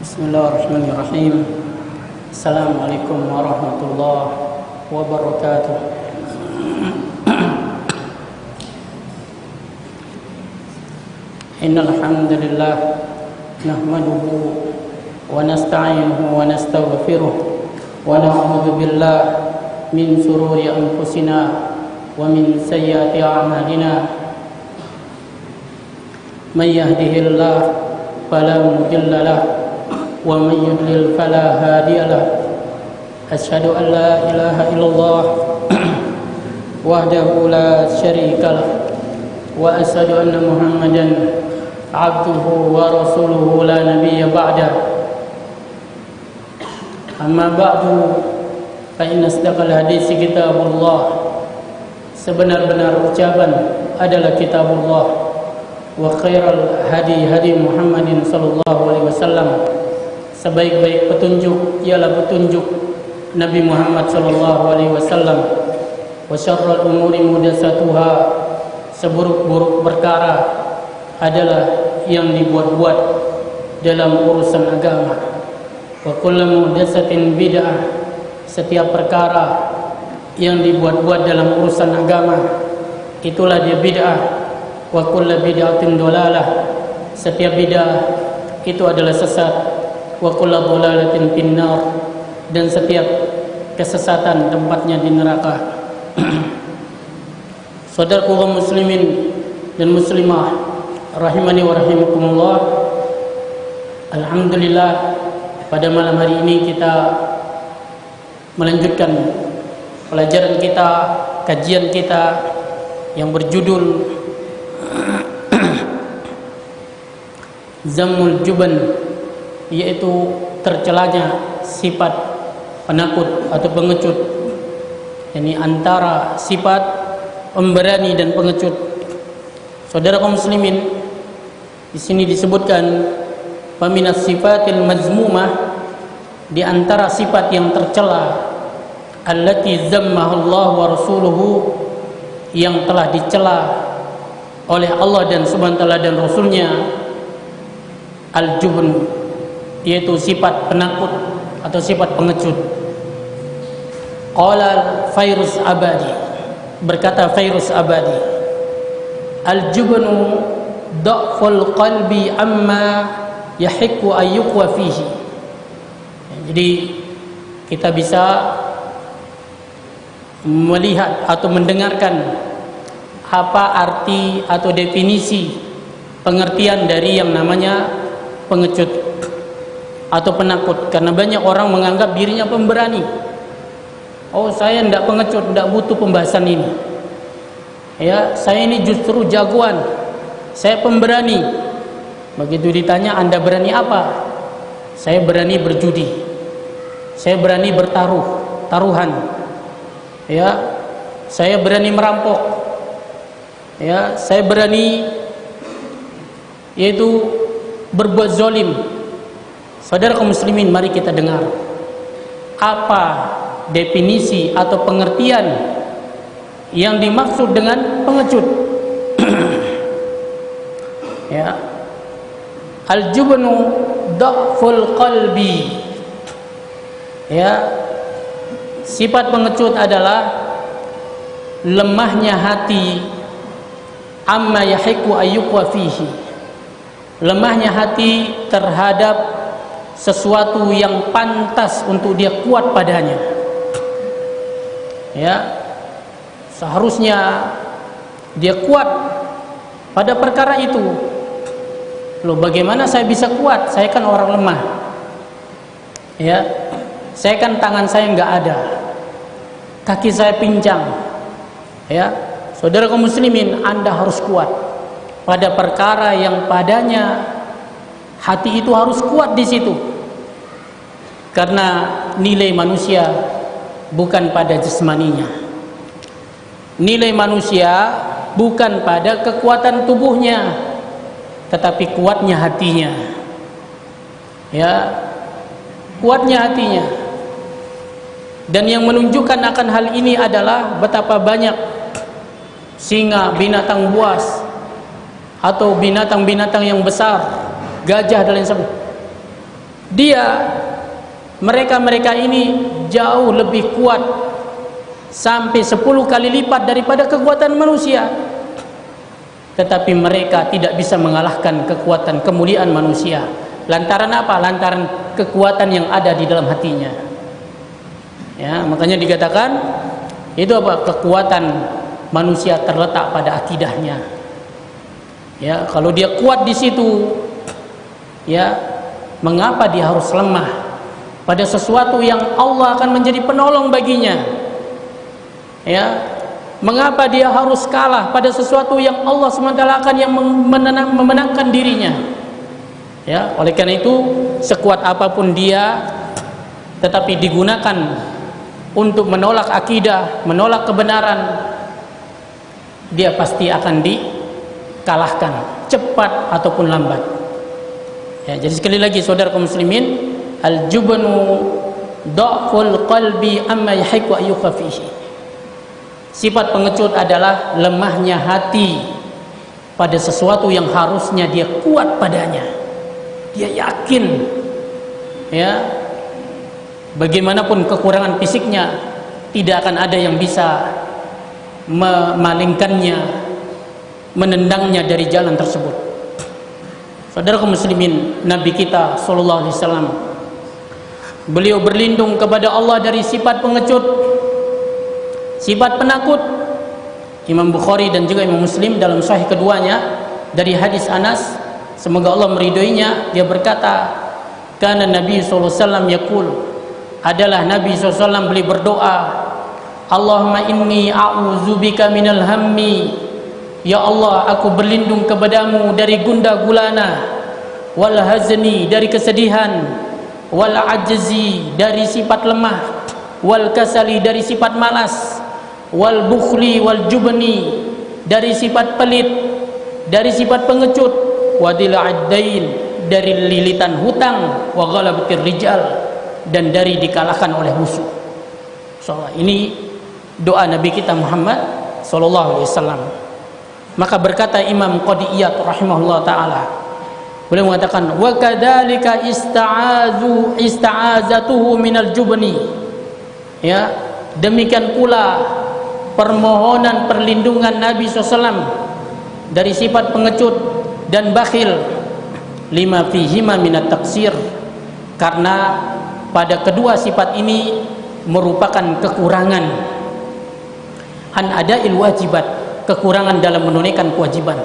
Bismillahirrahmanirrahim. Assalamualaikum warahmatullahi wabarakatuh. Innal hamdalillah nahmaduhu wa nasta'inuhu wa nastaghfiruh wa na'udzu billahi min shururi anfusina wa min sayyiati a'malina. May yahdihillahu fala mudilla lahu wa may yudlil fala hadiya lahu. Asyhadu an la ilaha illallah wahdahu la syarika lahu wa asyhadu anna Muhammadan abduhu wa rasuluhu la nabiyya ba'da. Amma ba'du, fa inna asdaqal hadits kitabullah. Sebenar-benar ucapan adalah kitabullah, wa khairal hadi hadi Muhammadin sallallahu alaihi wasallam. Sebaik-baik petunjuk ialah petunjuk Nabi Muhammad sallallahu alaihi wasallam. Wa syarrul umuri muhdatsatuha. Seburuk-buruk perkara adalah yang dibuat-buat dalam urusan agama. Wa kullu muhdatsatin bid'ah. Setiap perkara yang dibuat-buat dalam urusan agama itulah dia bid'ah. Wa kullu bid'atin dhalalah. Setiap bid'ah itu adalah sesat. Wa kullu dhalalatin finnar. Dan setiap kesesatan tempatnya di neraka. Saudaraku kaum muslimin dan muslimah rahimani wa rahimakumullah. Alhamdulillah, pada malam hari ini kita melanjutkan pelajaran kita, kajian kita yang berjudul Zammul Juban, yaitu tercelanya sifat penakut atau pengecut. Ini antara sifat pemberani dan pengecut. Saudara kaum muslimin, di sini disebutkan faminas sifatil mazmumah, di antara sifat yang tercela, allati zammahallahu wa rasuluhu, yang telah dicela oleh Allah dan Subhanahu wa taala dan Rasulnya, al-jubn, yaitu sifat penakut atau sifat pengecut. Qala Fairuz Abadi, berkata Fairuz Abadi, al-jubnu dha'ful qalbi amma yahiqqu ayyuqwa fihi. Jadi kita bisa melihat atau mendengarkan apa arti atau definisi pengertian dari yang namanya pengecut atau penakut. Karena banyak orang menganggap dirinya pemberani. Oh, saya tidak pengecut, tidak butuh pembahasan ini. Ya, saya ini justru jagoan, saya pemberani. Begitu ditanya, Anda berani apa? Saya berani berjudi, saya berani taruhan. Ya, saya berani merampok. Ya, saya berani yaitu berbuat zalim. Saudara kaum muslimin, mari kita dengar apa definisi atau pengertian yang dimaksud dengan pengecut. Ya, al-jubnu dha'ful qalbi. Ya, sifat pengecut adalah lemahnya hati, amma yahiqu ayyuqwa fihi, lemahnya hati terhadap sesuatu yang pantas untuk dia kuat padanya. Ya, seharusnya dia kuat pada perkara itu. Loh, bagaimana saya bisa kuat? Saya kan orang lemah. Ya, saya kan tangan saya nggak ada, kaki saya pincang. Ya, saudara kaum muslimin, Anda harus kuat pada perkara yang padanya hati itu harus kuat di situ. Karena nilai manusia bukan pada jasmaninya. Nilai manusia bukan pada kekuatan tubuhnya, tetapi kuatnya hatinya. Ya, kuatnya hatinya. Dan yang menunjukkan akan hal ini adalah betapa banyak singa, binatang buas, atau binatang-binatang yang besar, gajah dan lain sebagainya, mereka ini jauh lebih kuat sampai 10 kali lipat daripada kekuatan manusia, tetapi mereka tidak bisa mengalahkan kekuatan kemuliaan manusia. Lantaran apa? Lantaran kekuatan yang ada di dalam hatinya. Ya, makanya dikatakan itu apa? Kekuatan manusia terletak pada akidahnya. Ya, kalau dia kuat di situ, ya, mengapa dia harus lemah pada sesuatu yang Allah akan menjadi penolong baginya? Ya, mengapa dia harus kalah pada sesuatu yang Allah SWT akan yang memenangkan dirinya? Ya, oleh karena itu sekuat apapun dia, tetapi digunakan untuk menolak akidah, menolak kebenaran, dia pasti akan dikalahkan cepat ataupun lambat. Ya, jadi sekali lagi saudara kaum muslimin, al-jubnu dha'ful qalbi amma yahiqu ayyuka fihi. Sifat pengecut adalah lemahnya hati pada sesuatu yang harusnya dia kuat padanya. Dia yakin, ya, bagaimanapun kekurangan fisiknya, tidak akan ada yang bisa memalingkannya, menendangnya dari jalan tersebut. Saudara kaum muslimin, Nabi kita sallallahu alaihi wasallam, beliau berlindung kepada Allah dari sifat pengecut, sifat penakut. Imam Bukhari dan juga Imam Muslim dalam sahih keduanya dari hadis Anas, semoga Allah meridhoinya, dia berkata, kana Nabi sallallahu alaihi wasallam yaqul, adalah Nabi sallallahu alaihi wasallam beliau berdoa, Allahumma inni a'udzubika minal hammi, ya Allah, aku berlindung kepadamu dari gundah gulana, wal hazni, dari kesedihan, wal ajzi, dari sifat lemah, wal kasali, dari sifat malas, wal bukhli wal jubni, dari sifat pelit, dari sifat pengecut, wadil addain, dari lilitan hutang, wa ghalabatir rijal, dan dari dikalahkan oleh musuh. So, ini doa Nabi kita Muhammad sallallahu alaihi wasallam. Maka berkata Imam Qadiyat rahimahullah taala, beliau mengatakan, wa kadzalika ista'azatuhu minal jubni. Ya, demikian pula permohonan perlindungan Nabi SAW dari sifat pengecut dan bakhil, lima fihima minat taksir, karena pada kedua sifat ini merupakan kekurangan, an adail wajibat, kekurangan dalam menunaikan kewajiban,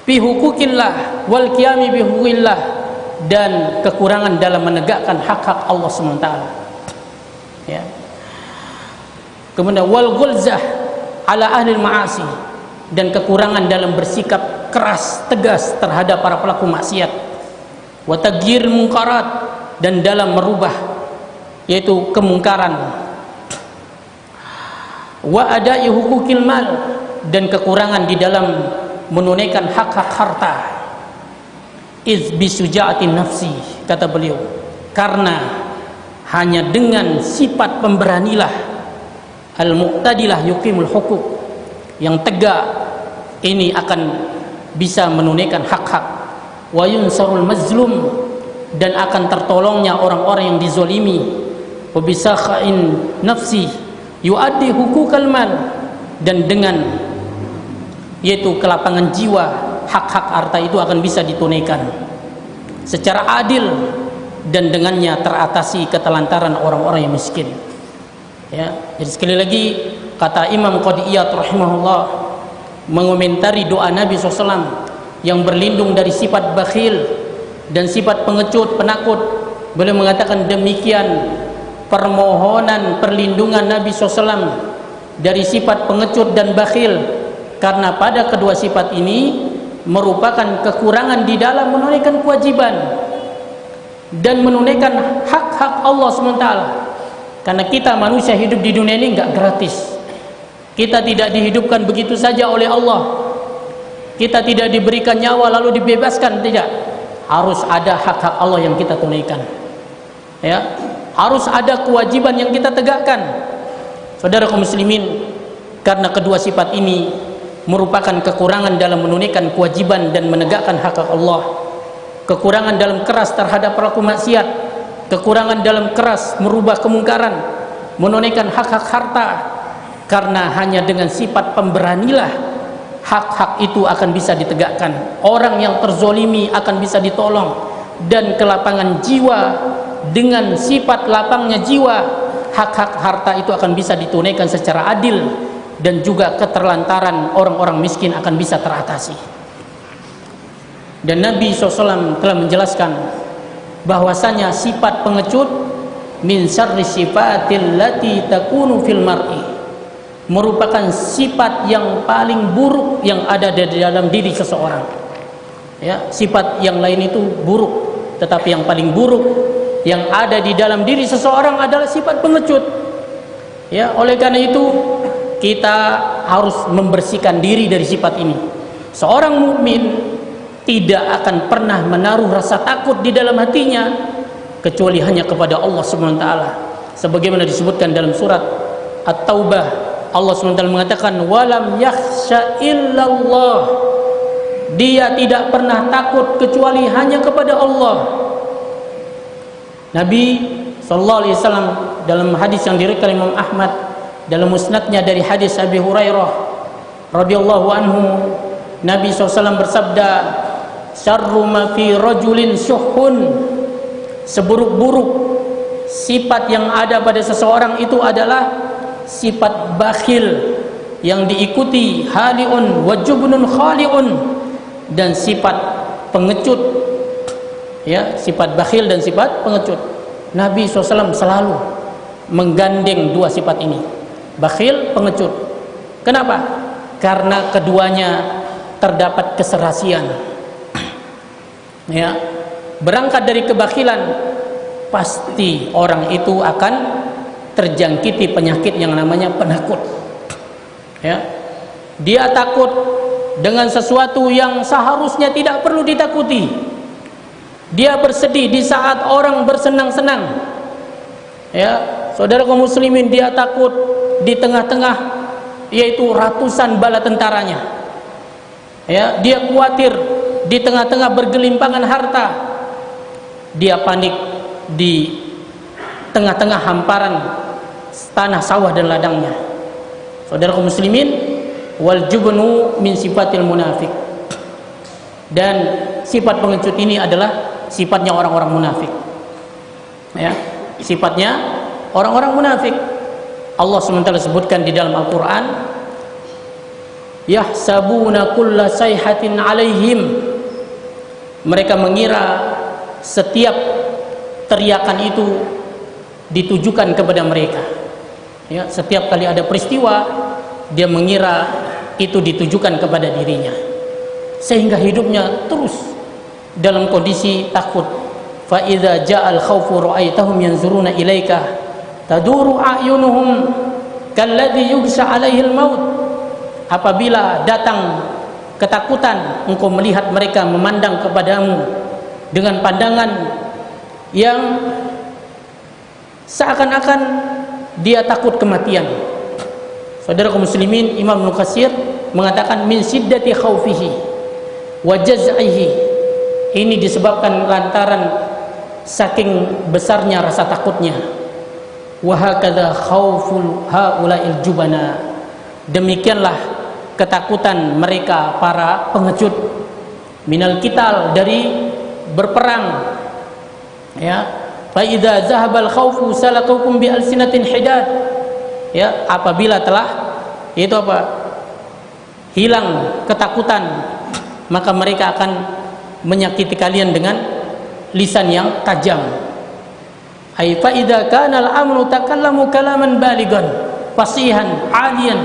fi hukukillah wal qiyami bi hukukillah, dan kekurangan dalam menegakkan hak-hak Allah SWT. Ya. Kemudian wal ghulzah ala ahli ma'asi, dan kekurangan dalam bersikap keras tegas terhadap para pelaku maksiat, wa tagyir munkarat, dan dalam merubah yaitu kemungkaran, wa ada'i hukukil mal, dan kekurangan di dalam menunaikan hak-hak harta, iz bisuja'atin nafsi, kata beliau, karena hanya dengan sifat pemberanilah, al-muqtadilah yuqimul hukuk, yang tegak ini akan bisa menunaikan hak-hak, wa yunsarul mazlum, dan akan tertolongnya orang-orang yang dizolimi, wa bisakhain nafsi yuaddi hukukal mal, dan dengan yaitu kelapangan jiwa, hak-hak harta itu akan bisa ditunaikan secara adil, dan dengannya teratasi ketelantaran orang-orang yang miskin. Ya, jadi sekali lagi kata Imam Qadiyat rahimahullah mengomentari doa Nabi SAW yang berlindung dari sifat bakhil dan sifat pengecut, penakut. Beliau mengatakan demikian permohonan perlindungan Nabi SAW dari sifat pengecut dan bakhil, karena pada kedua sifat ini merupakan kekurangan di dalam menunaikan kewajiban dan menunaikan hak-hak Allah SWT. Karena kita manusia hidup di dunia ini enggak gratis. Kita tidak dihidupkan begitu saja oleh Allah. Kita tidak diberikan nyawa lalu dibebaskan, tidak. Harus ada hak-hak Allah yang kita tunaikan. Ya, harus ada kewajiban yang kita tegakkan. Saudara kaum muslimin, karena kedua sifat ini merupakan kekurangan dalam menunaikan kewajiban dan menegakkan hak-hak Allah. kekurangan dalam keras terhadap pelaku maksiat, kekurangan dalam keras merubah kemungkaran, menunaikan hak-hak harta. Karena hanya dengan sifat pemberanilah hak-hak itu akan bisa ditegakkan, orang yang terzolimi akan bisa ditolong, dan kelapangan jiwa, dengan sifat lapangnya jiwa, hak-hak harta itu akan bisa ditunaikan secara adil, dan juga keterlantaran orang-orang miskin akan bisa teratasi. Dan Nabi SAW telah menjelaskan bahwasanya sifat pengecut min syarri sifatil lati takunu fil mar'i, merupakan sifat yang paling buruk yang ada di dalam diri seseorang. Ya, sifat yang lain itu buruk, tetapi yang paling buruk yang ada di dalam diri seseorang adalah sifat pengecut. Ya, oleh karena itu kita harus membersihkan diri dari sifat ini. Seorang mukmin tidak akan pernah menaruh rasa takut di dalam hatinya kecuali hanya kepada Allah Subhanahu wa taala. Sebagaimana disebutkan dalam surat At-Taubah, Allah SWT mengatakan walam yakhsha illallah, dia tidak pernah takut kecuali hanya kepada Allah. Nabi SAW dalam hadis yang diriwayatkan Imam Ahmad dalam musnadnya dari hadis Abi Hurairah radhiyallahu anhu, Nabi SAW bersabda, syarru ma fi rajulin syuhun, seburuk-buruk sifat yang ada pada seseorang itu adalah sifat bakhil yang diikuti haliun wajubnun khaliun, dan sifat pengecut. Ya, sifat bakhil dan sifat pengecut. Nabi SAW selalu menggandeng dua sifat ini, bakhil, pengecut. Kenapa? Karena keduanya terdapat keserasian. Ya, berangkat dari kebakhilan, pasti orang itu akan terjangkiti penyakit yang namanya penakut. Ya, dia takut dengan sesuatu yang seharusnya tidak perlu ditakuti. Dia bersedih di saat orang bersenang-senang. Ya, saudara kaum muslimin, dia takut di tengah-tengah yaitu ratusan bala tentaranya. Ya, dia khawatir di tengah-tengah bergelimpangan harta. Dia panik di tengah-tengah hamparan tanah sawah dan ladangnya. Saudara kaum muslimin, wal jubnu min sifatil munafik, dan sifat pengecut ini adalah sifatnya orang-orang munafik. Ya, sifatnya orang-orang munafik. Allah SWT sebutkan di dalam Al-Quran, yahsabuna kulla sayhatin alaihim, mereka mengira setiap teriakan itu ditujukan kepada mereka. Ya, setiap kali ada peristiwa, dia mengira itu ditujukan kepada dirinya, sehingga hidupnya terus dalam kondisi takut. Fa idza ja'al khaufu ra'aitahum yanzuruna ilaika taduru a'yunuhum kalladhi yughsha 'alaihi al-maut. Apabila datang ketakutan, engkau melihat mereka memandang kepadamu dengan pandangan yang seakan-akan dia takut kematian. Saudara kaum muslimin, Imam Ibnu Katsir mengatakan min siddati khaufihi wa jaz'ihi, ini disebabkan lantaran saking besarnya rasa takutnya. Wa hakadha khauful haula'il jubana, demikianlah ketakutan mereka para pengecut, minal qital, dari berperang. Ya, fa idza zahabal khaufu salakukum bi alsinatin hidad. Ya, apabila telah itu apa? Hilang ketakutan, maka mereka akan menyakiti kalian dengan lisan yang tajam. Ai fa idza kana al-amnu takallamu kalaman baligan fasihan aliyan.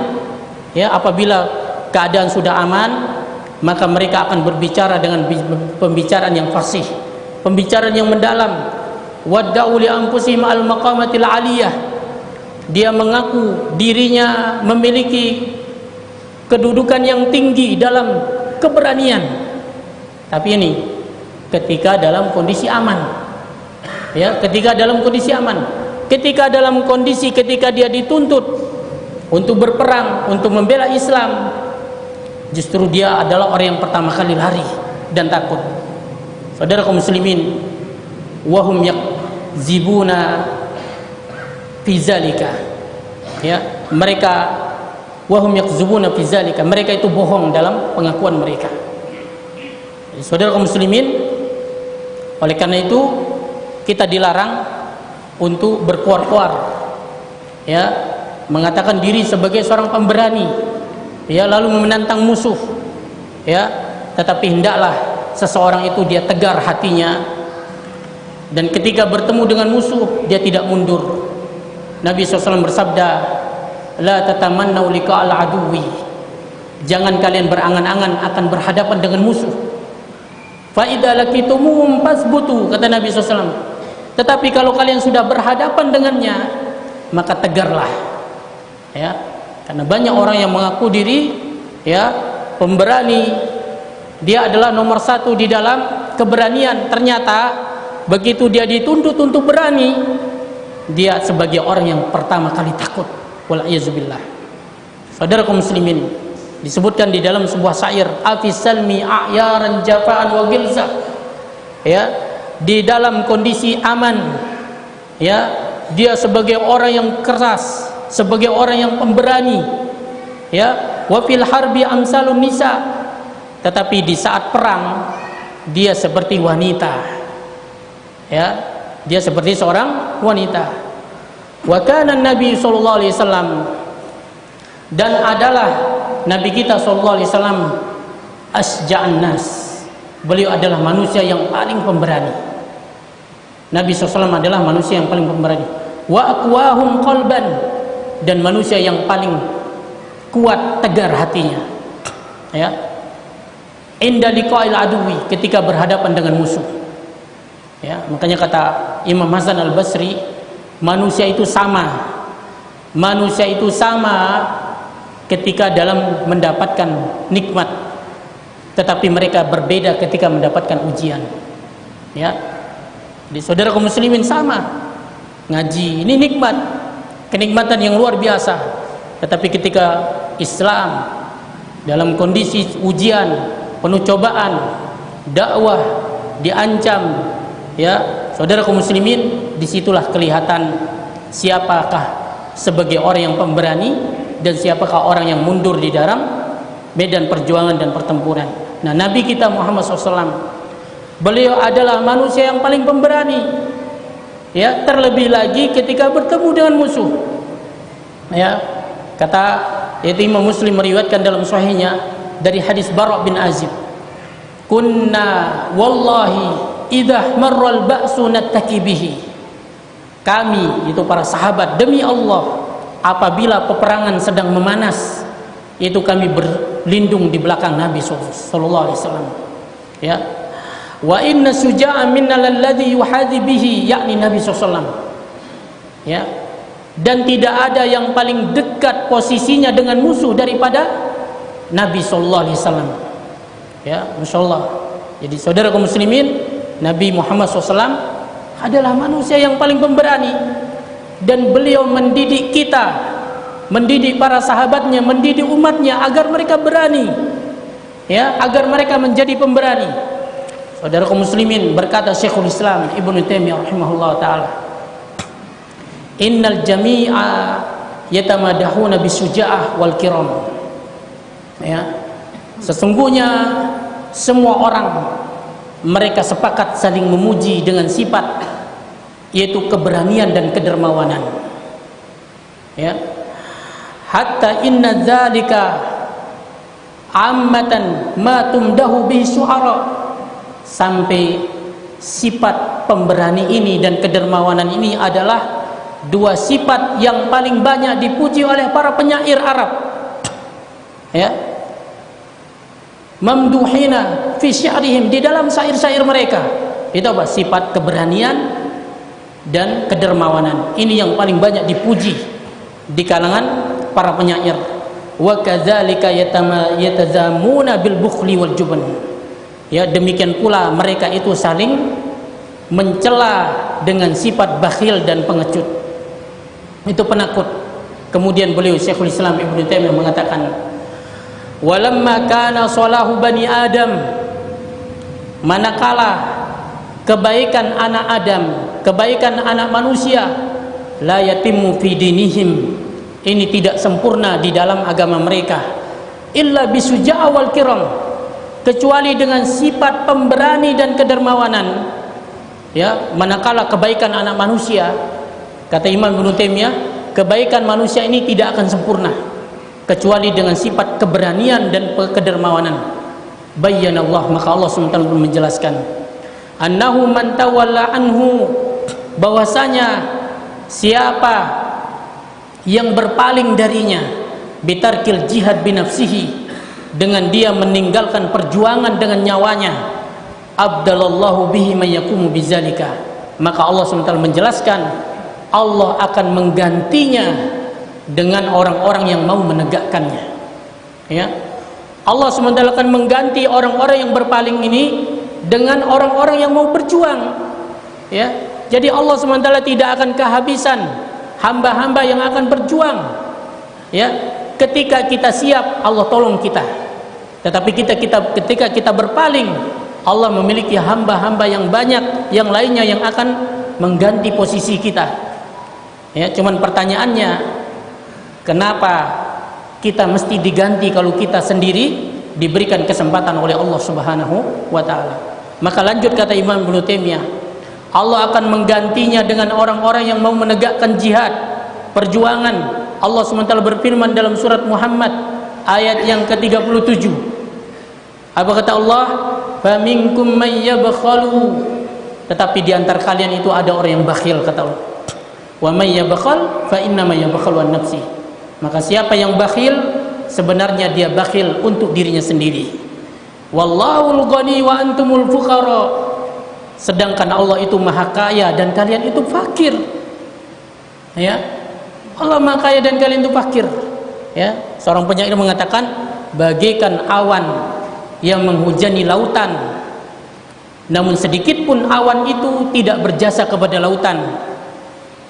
Ya, apabila keadaan sudah aman, maka mereka akan berbicara dengan pembicaraan yang fasih, pembicaraan yang mendalam. Wadda'u li anfusihim al-maqamatil 'aliyah, dia mengaku dirinya memiliki kedudukan yang tinggi dalam keberanian. Tapi ini ketika dalam kondisi aman. Ya, ketika dalam kondisi aman, ketika dalam kondisi ketika dia dituntut untuk berperang, untuk membela Islam, justru dia adalah orang yang pertama kali lari dan takut. Saudara kaum muslimin, wahum yakzibuna fi zalika. Ya, mereka wahum yakzibuna fi zalika. Mereka itu bohong dalam pengakuan mereka. Jadi, saudara kaum muslimin, oleh karena itu kita dilarang untuk berkuar-kuar, ya, mengatakan diri sebagai seorang pemberani, ya, lalu menantang musuh, ya. Tetapi hendaklah seseorang itu dia tegar hatinya, dan ketika bertemu dengan musuh dia tidak mundur. Nabi SAW bersabda, la tatamannau liqa'al aduwi, jangan kalian berangan-angan akan berhadapan dengan musuh. Fa idza laqitumuhum fasbutu, kata Nabi SAW, tetapi kalau kalian sudah berhadapan dengannya maka tegarlah, ya. Karena banyak orang yang mengaku diri, ya, pemberani, dia adalah nomor satu di dalam keberanian. Ternyata begitu dia dituntut untuk berani, dia sebagai orang yang pertama kali takut. Wal'iyazubillah. Saudara kaum muslimin, disebutkan di dalam sebuah syair, afis salmi a'yaran jafa'an wa gilza, ya, di dalam kondisi aman, ya, dia sebagai orang yang keras, sebagai orang yang pemberani, ya, wa fil harbi amsalun nisa, tetapi di saat perang dia seperti wanita, ya, dia seperti seorang wanita. Wa kana Nabi sallallahu alaihi wasallam, dan adalah Nabi kita sallallahu alaihi wasallam asja'an nas, beliau adalah manusia yang paling pemberani. Nabi SAW adalah manusia yang paling pemberani. Wa aqwahum qalban, dan manusia yang paling kuat tegar hatinya, ya, inda liqa'il aduwi, ketika berhadapan dengan musuh, ya. Makanya kata Imam Hasan Al-Basri, manusia itu sama ketika dalam mendapatkan nikmat, tetapi mereka berbeda ketika mendapatkan ujian, ya. Di saudara kaum muslimin sama, ngaji ini nikmat, kenikmatan yang luar biasa, tetapi ketika Islam dalam kondisi ujian, penuh cobaan, dakwah diancam, ya, saudara kaum muslimin, disitulah kelihatan siapakah sebagai orang yang pemberani dan siapakah orang yang mundur di dalam medan perjuangan dan pertempuran. Nah, Nabi kita Muhammad SAW, beliau adalah manusia yang paling pemberani, ya, terlebih lagi ketika bertemu dengan musuh, ya. Kata, yaitu Imam Muslim meriwayatkan dalam sahihnya dari hadis Bara' bin Azib, kunna wallahi idza marral ba'su nattaki bihi, kami itu para sahabat, demi Allah, apabila peperangan sedang memanas, itu kami berlindung di belakang Nabi sallallahu alaihi wasallam, ya. Wa inna suja'a minna alladhi yuhadhi bihi, yakni Nabi SAW, ya. Dan tidak ada yang paling dekat posisinya dengan musuh daripada Nabi sallallahu alaihi wasallam, ya. Masya Allah. Jadi saudara kaum muslimin, Nabi Muhammad SAW adalah manusia yang paling pemberani, dan beliau mendidik kita, mendidik para sahabatnya, mendidik umatnya agar mereka berani, ya, agar mereka menjadi pemberani. Saudara kaum muslimin, berkata Syekhul Islam Ibnu Taimiyah rahimahullah taala, innal jami'a yatamadahuna bisuja'ah wal kiram, ya, sesungguhnya semua orang mereka sepakat saling memuji dengan sifat yaitu keberanian dan kedermawanan, ya. Hatta inna dzalika ammatan ma tumdahu bihi syu'ara, sampai sifat pemberani ini dan kedermawanan ini adalah dua sifat yang paling banyak dipuji oleh para penyair Arab, ya. Mamduhina fi syi'rihim, di dalam syair-syair mereka itu apa? Sifat keberanian dan kedermawanan ini yang paling banyak dipuji di kalangan para penyair. Wa kadzalika yatazamuna bil bukhli wal jubn, ya, demikian pula mereka itu saling mencela dengan sifat bakhil dan pengecut, itu penakut. Kemudian beliau Syekhul Islam Ibnu Taimiyah mengatakan, walamma kana salahu bani Adam, manakala kebaikan anak Adam, kebaikan anak manusia, la yatimmu fi dinihim, ini tidak sempurna di dalam agama mereka, illa bisuja'a wal kiram, kecuali dengan sifat pemberani dan kedermawanan. Ya, manakala kebaikan anak manusia, kata Imam Ibnu Taimiyah, kebaikan manusia ini tidak akan sempurna kecuali dengan sifat keberanian dan kedermawanan. Bayyanallah, maka Allah SWT menjelaskan, annahu man tawalla anhu, bahwasanya siapa yang berpaling darinya, bitarkil jihad binafsihi, dengan dia meninggalkan perjuangan dengan nyawanya, abdalallahu bihi man yaqumu bizalika, maka Allah SWT menjelaskan, Allah akan menggantinya dengan orang-orang yang mau menegakkannya. Ya, Allah SWT akan mengganti orang-orang yang berpaling ini dengan orang-orang yang mau berjuang. Ya, jadi Allah SWT tidak akan kehabisan hamba-hamba yang akan berjuang. Ya, ketika kita siap, Allah tolong kita. Tetapi ketika kita berpaling, Allah memiliki hamba-hamba yang banyak yang lainnya yang akan mengganti posisi kita. Ya, cuman pertanyaannya, kenapa kita mesti diganti kalau kita sendiri diberikan kesempatan oleh Allah Subhanahu wa taala? Maka lanjut kata Imam Ibnu Taimiyah, Allah akan menggantinya dengan orang-orang yang mau menegakkan jihad, perjuangan. Allah SWT berfirman dalam surat Muhammad ayat yang ke-37. Apa kata Allah? Faminkum may yabkhalu, tetapi di antara kalian itu ada orang yang bakhil, kata Allah. Wa may yabkhal fa inna ma yabkhalu an nafsi, maka siapa yang bakhil sebenarnya dia bakhil untuk dirinya sendiri. Wallahul ghani wa antumul fuqara, sedangkan Allah itu maha kaya dan kalian itu fakir. Ya, Allah maha kaya dan kalian itu fakir. Ya, seorang penyair mengatakan, bagaikan awan yang menghujani lautan, namun sedikit pun awan itu tidak berjasa kepada lautan,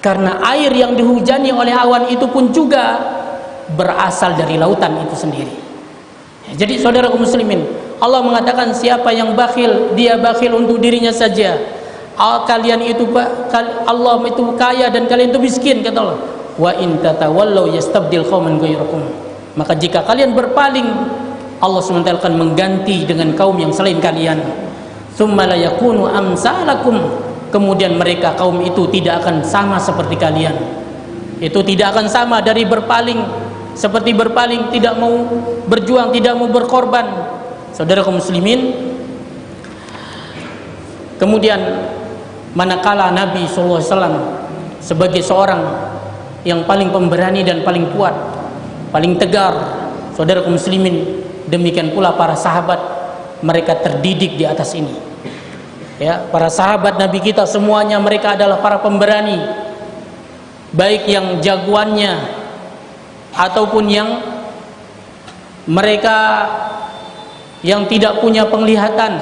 karena air yang dihujani oleh awan itu pun juga berasal dari lautan itu sendiri. Jadi saudara kaum muslimin, Allah mengatakan siapa yang bakhil, dia bakhil untuk dirinya saja. Kalian itu, Allah itu kaya dan kalian itu miskin, kata Allah. Wa in tatawallaw yastabdil qauman ghayrakum, maka jika kalian berpaling, Allah SWT akan mengganti dengan kaum yang selain kalian. Tsumma la yakunu amsalakum, kemudian mereka kaum itu tidak akan sama seperti kalian. Itu tidak akan sama dari berpaling, seperti berpaling, tidak mau berjuang, tidak mau berkorban. Saudara kaum muslimin, kemudian manakala Nabi SAW sebagai seorang yang paling pemberani dan paling kuat, paling tegar, saudara kaum muslimin, demikian pula para sahabat, mereka terdidik di atas ini. Ya, para sahabat Nabi kita semuanya mereka adalah para pemberani, baik yang jagoannya ataupun yang mereka yang tidak punya penglihatan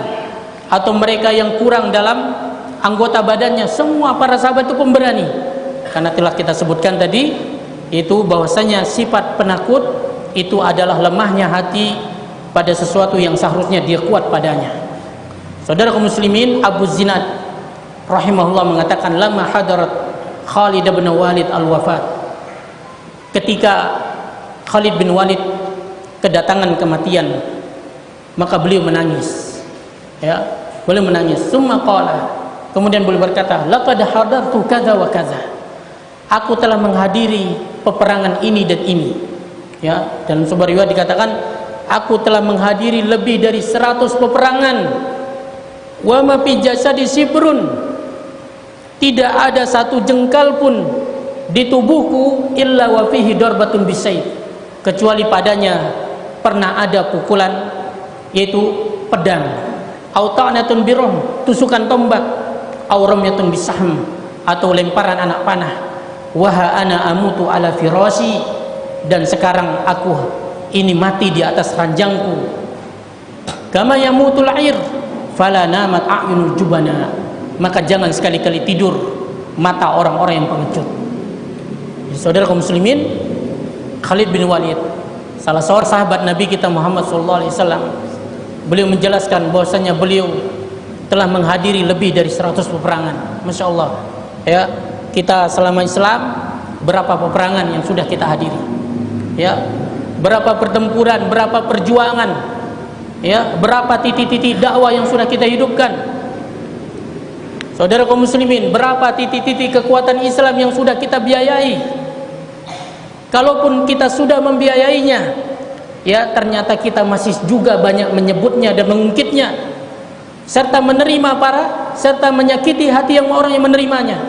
atau mereka yang kurang dalam anggota badannya, semua para sahabat itu pemberani. Karena telah kita sebutkan tadi itu bahwasanya sifat penakut itu adalah lemahnya hati pada sesuatu yang seharusnya dia kuat padanya. Saudara kaum muslimin, Abu Zinad rahimahullah mengatakan, lama hadarat Khalid bin Walid al-wafat, ketika Khalid bin Walid kedatangan kematian, maka beliau menangis. Ya, beliau menangis. Summa qala, kemudian beliau berkata, laqad hadartu kadza wa kadza, aku telah menghadiri peperangan ini dan ini. Ya, dalam sebuah riwayat dikatakan, aku telah menghadiri lebih dari 100 peperangan. Wa ma fi jasadi sibrun, tidak ada satu jengkal pun di tubuhku illa wa fihi darbatun bisayf, kecuali padanya pernah ada pukulan, yaitu pedang, au ta'natun birum, tusukan tombak, au ramyatun bisahm, atau lemparan anak panah. Wa ha ana amutu ala firasi, dan sekarang aku ini mati di atas ranjangku. Kama yamutul air fala namat a'yunul jubana, maka jangan sekali-kali tidur mata orang-orang yang pengecut. Saudara kaum muslimin, Khalid bin Walid, salah seorang sahabat Nabi kita Muhammad SAW, beliau menjelaskan bahwasanya beliau telah menghadiri lebih dari 100 peperangan. Masya Allah. Ya, kita selama Islam berapa peperangan yang sudah kita hadiri? Ya, berapa pertempuran, berapa perjuangan? Ya, berapa titik-titik dakwah yang sudah kita hidupkan? Saudara kaum muslimin, berapa titik-titik kekuatan Islam yang sudah kita biayai? Kalaupun kita sudah membiayainya, ya ternyata kita masih juga banyak menyebutnya dan mengungkitnya, serta menerima serta menyakiti hati orang yang menerimanya.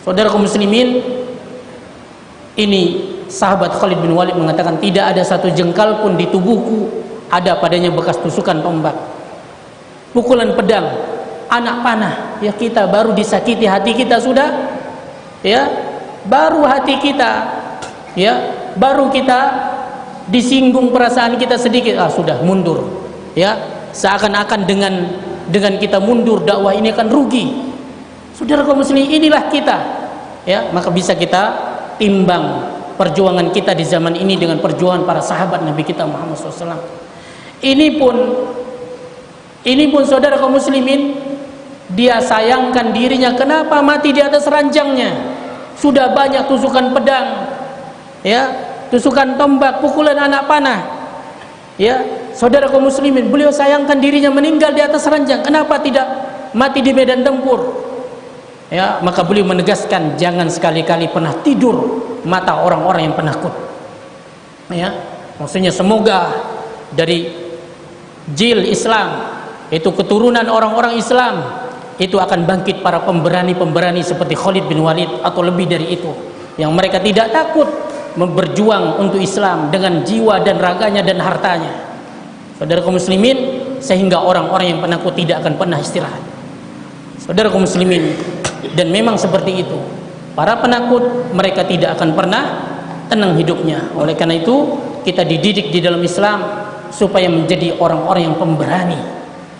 Saudara kaum muslimin, ini sahabat Khalid bin Walid mengatakan, tidak ada satu jengkal pun di tubuhku ada padanya bekas tusukan tombak, pukulan pedang, anak panah. Ya, kita baru disakiti hati kita sudah, ya, baru hati kita, ya, baru kita disinggung perasaan kita sedikit, sudah mundur. Ya, seakan-akan dengan kita mundur dakwah ini akan rugi. Saudara kaum muslimin, inilah kita. Ya, maka bisa kita timbang perjuangan kita di zaman ini dengan perjuangan para sahabat Nabi kita Muhammad SAW. Ini pun saudara kaum muslimin, dia sayangkan dirinya, kenapa mati di atas ranjangnya? Sudah banyak tusukan pedang, ya, tusukan tombak, pukulan anak panah. Ya, saudara kaum muslimin, beliau sayangkan dirinya meninggal di atas ranjang. Kenapa tidak mati di medan tempur? Ya, maka beliau menegaskan, jangan sekali-kali pernah tidur mata orang-orang yang penakut. Ya, maksudnya semoga dari jil Islam, itu keturunan orang-orang Islam, itu akan bangkit para pemberani-pemberani seperti Khalid bin Walid atau lebih dari itu, yang mereka tidak takut berjuang untuk Islam dengan jiwa dan raganya dan hartanya. Saudara kaum muslimin, sehingga orang-orang yang penakut tidak akan pernah istirahat. Saudara kaum muslimin, dan memang seperti itu, para penakut mereka tidak akan pernah tenang hidupnya. Oleh karena itu kita dididik di dalam Islam supaya menjadi orang-orang yang pemberani,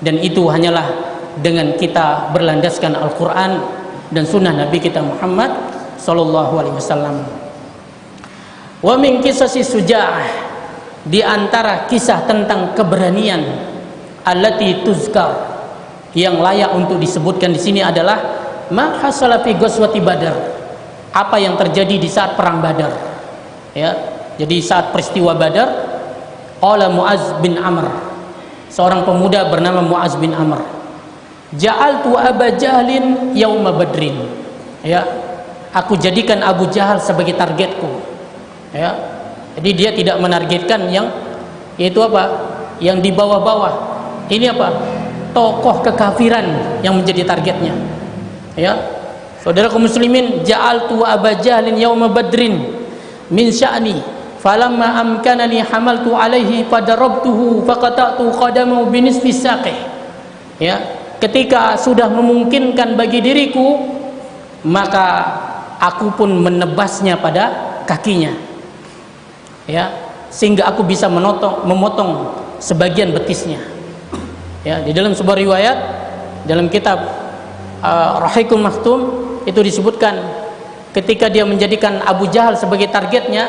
dan itu hanyalah dengan kita berlandaskan Al-Quran dan sunnah Nabi kita Muhammad sallallahu alaihi wasallam. Wa min qisasi suja'ah, di antara kisah tentang keberanian allati tuzkar, yang layak untuk disebutkan di sini adalah ma hasala fi ghazwati Badar, apa yang terjadi di saat perang Badar. Ya, jadi saat peristiwa Badar, qala Mu'az bin Amr, seorang pemuda bernama Mu'az bin Amr, ja'altu Aba Jahlin yauma Badrin. Ya, aku jadikan Abu Jahal sebagai targetku. Ya, jadi dia tidak menargetkan yang yaitu apa? Yang di bawah-bawah. Ini apa? Tokoh kekafiran yang menjadi targetnya. Ya, saudara kaum muslimin, ja'altu Aba Jahlin yauma Badrin min sya'ni falamma amkanani hamaltu alaihi fadarabtuhu faqata'tu qadamahu binisfi saqih. Ya, ketika sudah memungkinkan bagi diriku, maka aku pun menebasnya pada kakinya. Ya, sehingga aku bisa memotong sebagian betisnya. Ya, di dalam sebuah riwayat dalam kitab Rahiqul Maktum itu disebutkan, ketika dia menjadikan Abu Jahal sebagai targetnya,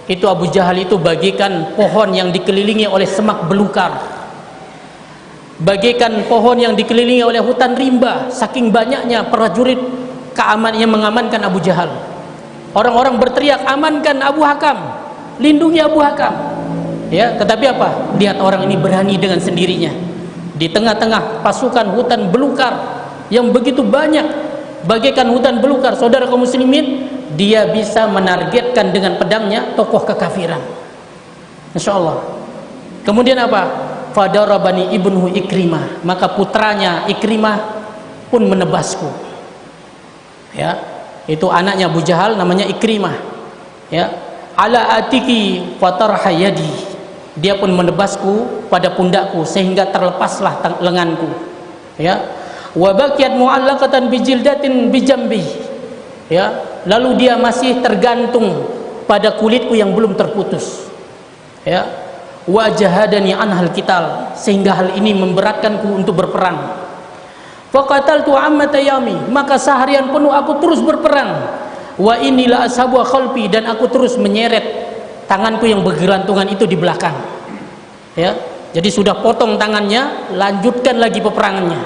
itu Abu Jahal itu bagikan pohon yang dikelilingi oleh semak belukar, bagaikan pohon yang dikelilingi oleh hutan rimba, saking banyaknya prajurit yang mengamankan Abu Jahal. Orang-orang berteriak, amankan Abu Hakam, lindungi Abu Hakam. Ya, tetapi apa? Lihat orang ini berani dengan sendirinya di tengah-tengah pasukan hutan belukar yang begitu banyak, bagaikan hutan belukar. Saudara kaum muslimin, dia bisa menargetkan dengan pedangnya tokoh kekafiran. Masya Allah. Kemudian apa? Fadarabani ibnuhu Ikrimah, maka putranya Ikrimah pun menebasku. Ya, itu anaknya Abu Jahal namanya Ikrimah. Ya, ala atiki fatarha yadi, dia pun menebasku pada pundakku sehingga terlepaslah lenganku. Ya, wa baqiyat mu'allaqatan bijildatin bijambi. Ya, lalu dia masih tergantung pada kulitku yang belum terputus. Ya, wa jahadani anhal qital, sehingga hal ini memberatkanku untuk berperang. Faqataltu ammata yami, maka seharian penuh aku terus berperang. Wa inilah ashabu khalfi, dan aku terus menyeret tanganku yang bergelantungan itu di belakang. Ya, jadi sudah potong tangannya, lanjutkan lagi peperangannya.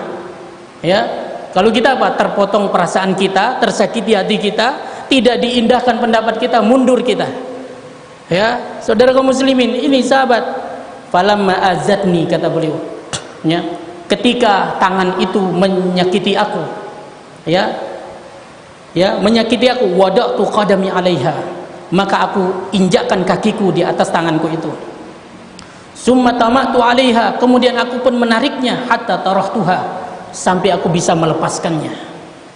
Ya, kalau kita apa? Terpotong perasaan kita, tersakiti hati kita, tidak diindahkan pendapat kita, mundur kita. Ya, saudara kaum muslimin, ini sahabat. Falamma azatni, kata beliau. Ya, ketika tangan itu menyakiti aku, ya, menyakiti aku, wada'tu qadami 'alaiha, maka aku injakkan kakiku di atas tanganku itu. Summa tamatu 'alaiha, kemudian aku pun menariknya hatta tarahtuha, sampai aku bisa melepaskannya.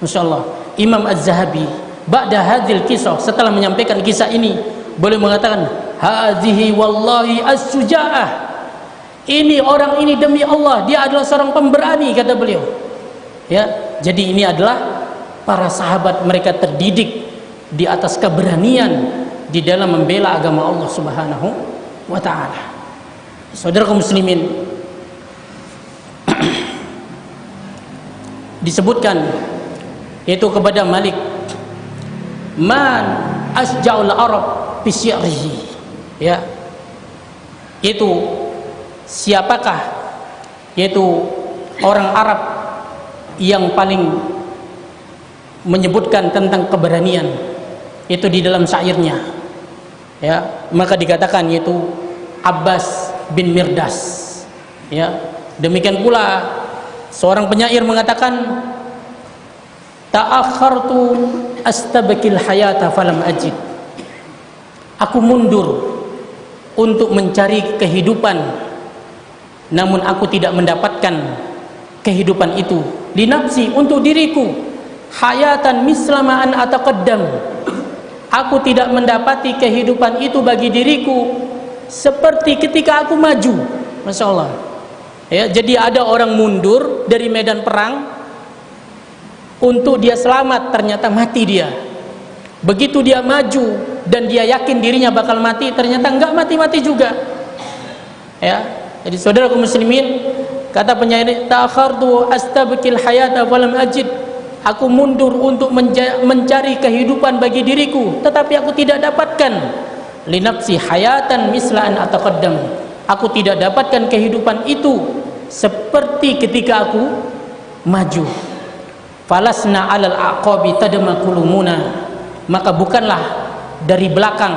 Masyaallah. Imam Az-Zahabi ba'da hadzal kisah, setelah menyampaikan kisah ini, boleh mengatakan hadhihi wallahi as-suja'ah, ini orang ini demi Allah dia adalah seorang pemberani, kata beliau. Ya, jadi ini adalah para sahabat, mereka terdidik di atas keberanian di dalam membela agama Allah Subhanahu wa taala. Saudara kaum muslimin, disebutkan yaitu kepada Malik, man asja'ul arab fi syi'rihi, ya, itu siapakah yaitu orang Arab yang paling menyebutkan tentang keberanian itu di dalam syairnya, ya, maka dikatakan yaitu Abbas bin Mirdas, ya. Demikian pula seorang penyair mengatakan, ta'akhartu astabqil hayata falam ajid, aku mundur untuk mencari kehidupan, namun aku tidak mendapatkan kehidupan itu. Linafsi, untuk diriku, hayatan mislama an ataqaddam, aku tidak mendapati kehidupan itu bagi diriku seperti ketika aku maju. Masya Allah, ya, jadi ada orang mundur dari medan perang untuk dia selamat, ternyata mati dia. Begitu dia maju dan dia yakin dirinya bakal mati, ternyata enggak mati-mati juga. Ya, jadi saudara kaum muslimin, kata penyair, ta'akhartu astabqil hayata walam ajid, aku mundur untuk mencari kehidupan bagi diriku, tetapi aku tidak dapatkan. Linafsi hayatan mislaan ataqaddam, aku tidak dapatkan kehidupan itu seperti ketika aku maju. Falasna 'alal aqabi tadmakulumuna, maka bukanlah dari belakang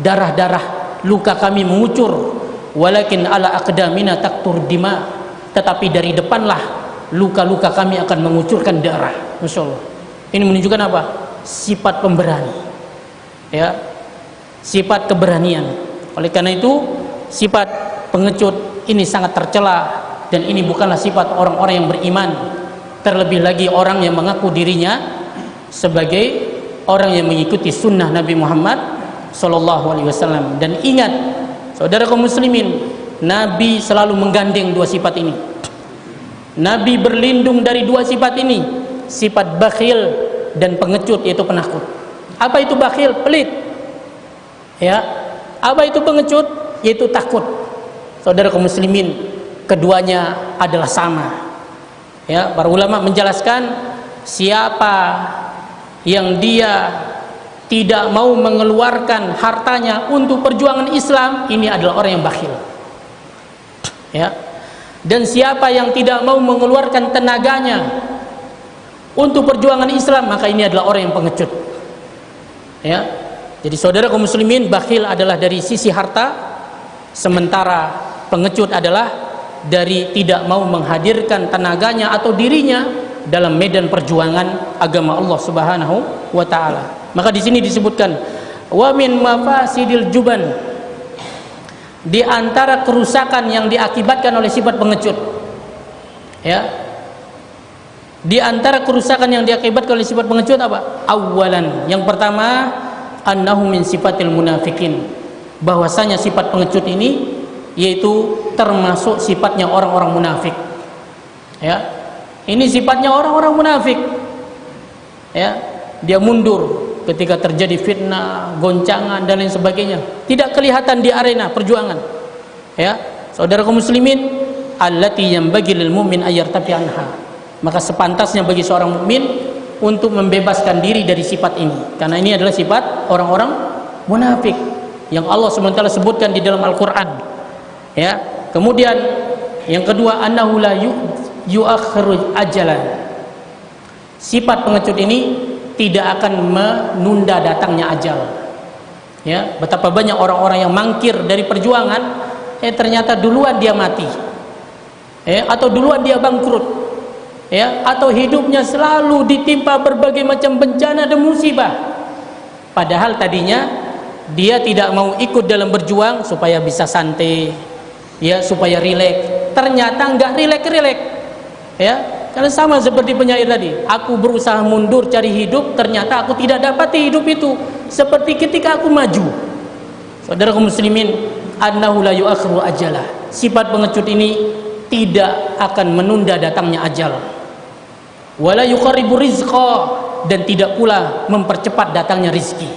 darah-darah luka kami mengucur, walakin ala aqdamina taqtur dima, tetapi dari depanlah luka-luka kami akan mengucurkan darah. Masyaallah. Ini menunjukkan apa? Sifat pemberani, ya, sifat keberanian. Oleh karena itu, sifat pengecut ini sangat tercela, dan ini bukanlah sifat orang-orang yang beriman, terlebih lagi orang yang mengaku dirinya sebagai orang yang mengikuti sunnah Nabi Muhammad sallallahu alaihi wasallam. Dan ingat, saudara kaum muslimin, Nabi selalu menggandeng dua sifat ini. Nabi berlindung dari dua sifat ini, sifat bakhil dan pengecut, yaitu penakut. Apa itu bakhil? Pelit. Ya, apa itu pengecut? Yaitu takut. Saudara kaum muslimin, keduanya adalah sama. Ya, para ulama menjelaskan, siapa yang dia tidak mau mengeluarkan hartanya untuk perjuangan Islam, ini adalah orang yang bakhil. Ya. Dan siapa yang tidak mau mengeluarkan tenaganya untuk perjuangan Islam, maka ini adalah orang yang pengecut. Ya. Jadi saudara kaum muslimin, bakhil adalah dari sisi harta, sementara pengecut adalah dari tidak mau menghadirkan tenaganya atau dirinya dalam medan perjuangan agama Allah Subhanahu wa taala. Maka di sini disebutkan, wa min mafasidil juban, di antara kerusakan yang diakibatkan oleh sifat pengecut. Ya. Di antara kerusakan yang diakibatkan oleh sifat pengecut apa? Awalan, yang pertama, annahu min sifatil munafikin, bahwasanya sifat pengecut ini yaitu termasuk sifatnya orang-orang munafik. Ya. Ini sifatnya orang-orang munafik. Ya, dia mundur ketika terjadi fitnah, goncangan dan lain sebagainya. Tidak kelihatan di arena perjuangan. Ya, saudara kaum muslimin, allati yanbaghi lil mu'min ayyartafi anha. Maka sepantasnya bagi seorang mukmin untuk membebaskan diri dari sifat ini, karena ini adalah sifat orang-orang munafik yang Allah SWT sebutkan di dalam Al-Qur'an. Ya, kemudian yang kedua, annahu yu'akhiru ajalan. Sifat pengecut ini tidak akan menunda datangnya ajal. Ya, betapa banyak orang-orang yang mangkir dari perjuangan, ternyata duluan dia mati. Atau duluan dia bangkrut. Atau hidupnya selalu ditimpa berbagai macam bencana dan musibah. Padahal tadinya dia tidak mau ikut dalam berjuang supaya bisa santai, supaya rileks. Ternyata enggak rileks-rileks. Karena sama seperti penyair tadi, aku berusaha mundur cari hidup, ternyata aku tidak dapati hidup itu seperti ketika aku maju. Saudara kaum muslimin, annahu la yu'akhiru ajalah. Sifat pengecut ini tidak akan menunda datangnya ajal. Wala yuqarribu rizqa, dan tidak pula mempercepat datangnya rizki.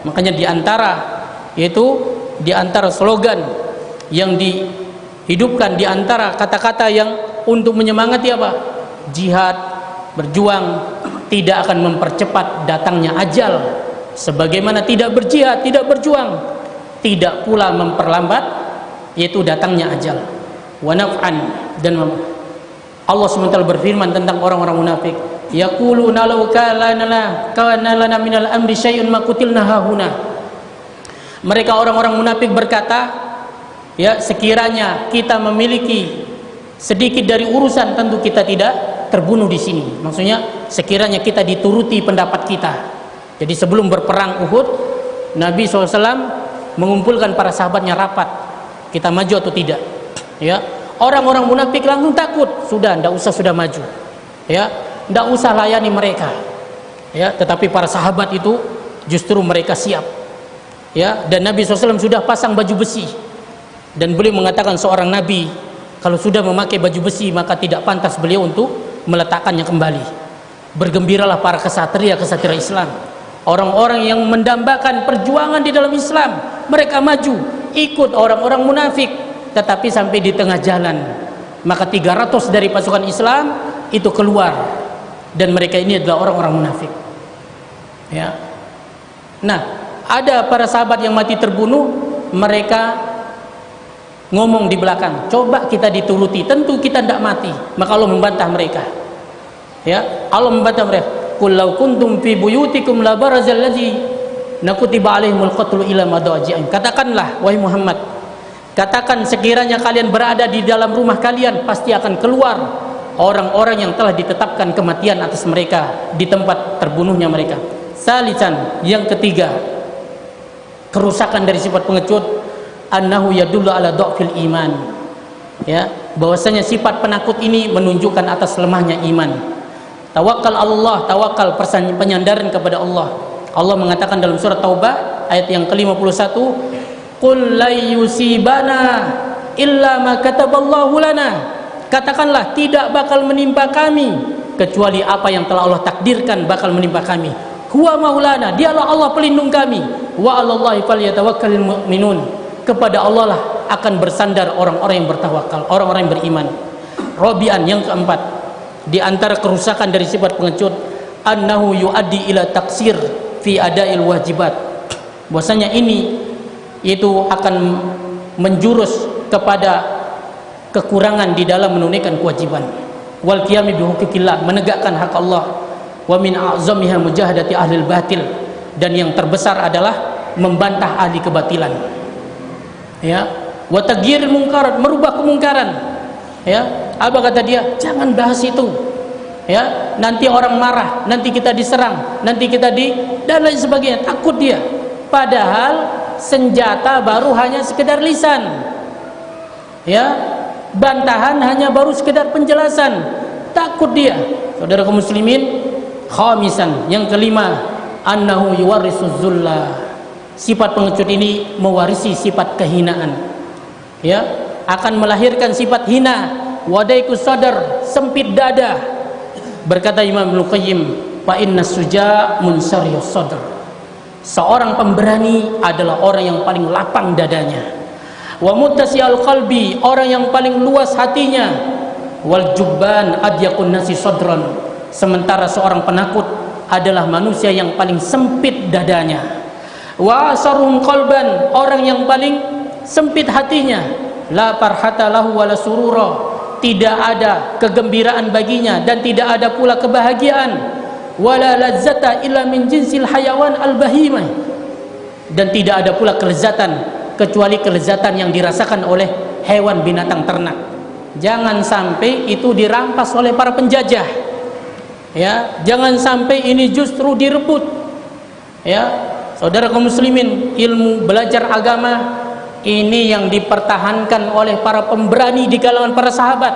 Makanya di antara slogan yang dihidupkan, di antara kata-kata yang untuk menyemangati apa? Jihad, berjuang, tidak akan mempercepat datangnya ajal. Sebagaimana tidak berjihad, tidak berjuang, tidak pula memperlambat yaitu datangnya ajal. Wa naf'an, dan Allah SWT berfirman tentang orang-orang munafik, yaquluna law kana lana minal amri syai'un ma qutilna hahuna. Mereka orang-orang munafik berkata, sekiranya kita memiliki sedikit dari urusan, tentu kita tidak terbunuh di sini. Maksudnya sekiranya kita dituruti pendapat kita. Jadi sebelum berperang Uhud, Nabi SAW mengumpulkan para sahabatnya rapat, kita maju atau tidak. Orang-orang munafik langsung takut, sudah maju. Tidak usah layani mereka. Tetapi para sahabat itu justru mereka siap. Dan Nabi SAW sudah pasang baju besi, dan beliau mengatakan seorang Nabi kalau sudah memakai baju besi maka tidak pantas beliau untuk meletakkannya kembali. Bergembiralah para kesatria Islam, orang-orang yang mendambakan perjuangan di dalam Islam. Mereka maju ikut orang-orang munafik, tetapi sampai di tengah jalan maka 300 dari pasukan Islam itu keluar, dan mereka ini adalah orang-orang munafik. Nah, ada para sahabat yang mati terbunuh, mereka ngomong di belakang, coba kita dituruti, tentu kita tidak mati. Maka Allah membantah mereka. Allah membantah mereka, qul law kuntum fi buyutikum la barazal ladzi nakutiba alaihimul qatlu ila madaji'in. Katakanlah wahai Muhammad, katakan sekiranya kalian berada di dalam rumah kalian, pasti akan keluar orang-orang yang telah ditetapkan kematian atas mereka di tempat terbunuhnya mereka. Salisan, yang ketiga, kerusakan dari sifat pengecut, annahu yadullu ala dha'fil iman. Bahwasanya sifat penakut ini menunjukkan atas lemahnya iman. Tawakkal Allah, tawakal, penyandaran kepada Allah. Allah mengatakan dalam surat Taubah ayat yang ke-51, qul la yusibana illa ma kataballahu lana. Katakanlah, tidak bakal menimpa kami kecuali apa yang telah Allah takdirkan bakal menimpa kami. Huwa maulana, dialah Allah pelindung kami. Wa 'alallahi falyatawakkalul mu'minun. Kepada Allah lah akan bersandar orang-orang yang bertawakal, orang-orang yang beriman. Rabi'an, yang keempat, di antara kerusakan dari sifat pengecut, annahu yuaddi ila taksir fi ada'il wajibat. Bahwasanya ini itu akan menjurus kepada kekurangan di dalam menunaikan kewajiban. Wal qiyami bi huquqillah, menegakkan hak Allah. Wa min a'zamiha mujahadati ahlil batil, dan yang terbesar adalah membantah ahli kebatilan. Wa taghyiril munkarat, merubah kemungkaran. Apa kata dia? Jangan bahas itu. Nanti orang marah, nanti kita diserang, nanti kita dan lain sebagainya. Takut dia. Padahal senjata baru hanya sekedar lisan. Bantahan hanya baru sekedar penjelasan. Takut dia. Saudara kaum muslimin, khamisan, yang kelima, annahu yuwarrisu zulla. Sifat pengecut ini mewarisi sifat kehinaan. Akan melahirkan sifat hina. Wadaikus sadar, sempit dada. Berkata Imam Ibnu Qayyim, fa inna suja' munsariyus sadr. Seorang pemberani adalah orang yang paling lapang dadanya. Wa muttasi'al qalbi, orang yang paling luas hatinya. Wal jubban adyaqun nasi sadran. Sementara seorang penakut adalah manusia yang paling sempit dadanya. Wa asarhum qalban, orang yang paling sempit hatinya. La farhata lahu wala surura, tidak ada kegembiraan baginya dan tidak ada pula kebahagiaan. Wala lazzata illa min jinsil hayawan al-bahimah, dan tidak ada pula kelezatan kecuali kelezatan yang dirasakan oleh hewan binatang ternak. Jangan sampai itu dirampas oleh para penjajah, ya. Jangan sampai ini justru direbut, ya. Saudara kaum muslimin, ilmu belajar agama ini yang dipertahankan oleh para pemberani di kalangan para sahabat,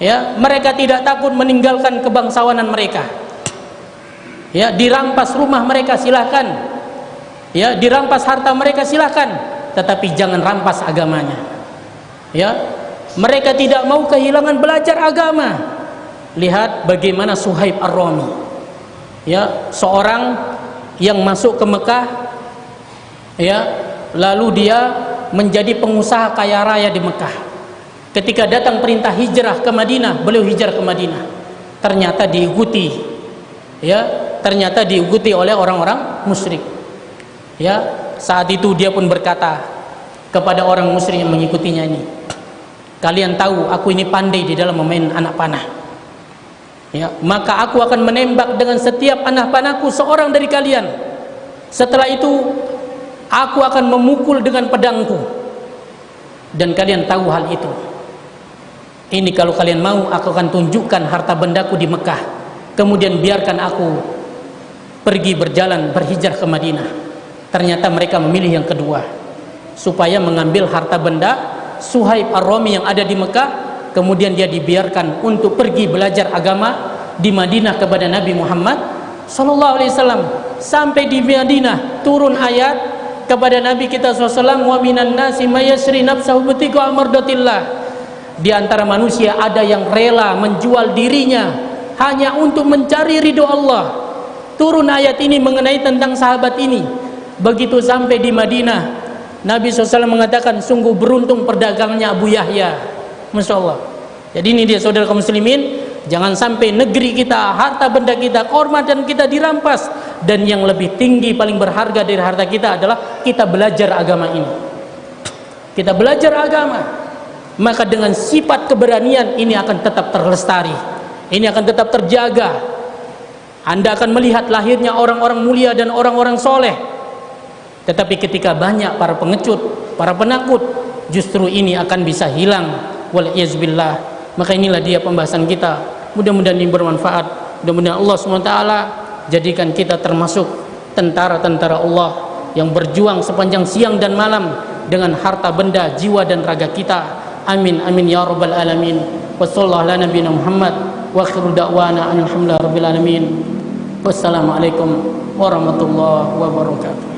ya. Mereka tidak takut meninggalkan kebangsawanan mereka, ya. Dirampas rumah mereka silahkan, ya. Dirampas harta mereka silahkan, tetapi jangan rampas agamanya, ya. Mereka tidak mau kehilangan belajar agama. Lihat bagaimana Suhaib Ar-Rami, ya, seorang yang masuk ke Mekah, ya, lalu dia menjadi pengusaha kaya raya di Mekah. Ketika datang perintah hijrah ke Madinah, beliau hijrah ke Madinah. Ternyata diikuti, ya, ternyata diikuti oleh orang-orang musyrik, ya. Saat itu dia pun berkata kepada orang musyrik yang mengikutinya ini, kalian tahu aku ini pandai di dalam memain anak panah, ya, maka aku akan menembak dengan setiap anak panahku seorang dari kalian. Setelah itu aku akan memukul dengan pedangku, dan kalian tahu hal itu. Ini kalau kalian mau, aku akan tunjukkan harta bendaku di Mekah, kemudian biarkan aku pergi berjalan berhijrah ke Madinah. Ternyata mereka memilih yang kedua, supaya mengambil harta benda Suhaib Ar-Rami yang ada di Mekah, kemudian dia dibiarkan untuk pergi belajar agama di Madinah kepada Nabi Muhammad sallallahu alaihi wasallam. Sampai di Madinah turun ayat kepada Nabi kita SAW, wa minan nasi may yasri nafsahu butiqa mardatillah. Di antara manusia ada yang rela menjual dirinya hanya untuk mencari ridho Allah. Turun ayat ini mengenai tentang sahabat ini. Begitu sampai di Madinah, Nabi SAW mengatakan, sungguh beruntung perdagangnya Abu Yahya. Masya Allah. Jadi ini dia saudara kaum muslimin, jangan sampai negeri kita, harta benda kita, kehormatan kita dirampas. Dan yang lebih tinggi, paling berharga dari harta kita adalah kita belajar agama ini. Kita belajar agama, maka dengan sifat keberanian ini akan tetap terlestari, ini akan tetap terjaga. Anda akan melihat lahirnya orang-orang mulia dan orang-orang soleh. Tetapi ketika banyak para pengecut, para penakut, justru ini akan bisa hilang. Wal'iyazbillah. Maka inilah dia pembahasan kita. Mudah-mudahan ini bermanfaat. Mudah-mudahan Allah SWT jadikan kita termasuk tentara-tentara Allah yang berjuang sepanjang siang dan malam dengan harta benda, jiwa dan raga kita. Amin amin ya rabbal alamin. Wassallallahu ala nabiyina Muhammad wa akhiru da'wana alhamdulillahi rabbil alamin. Wassalamualaikum warahmatullahi wabarakatuh.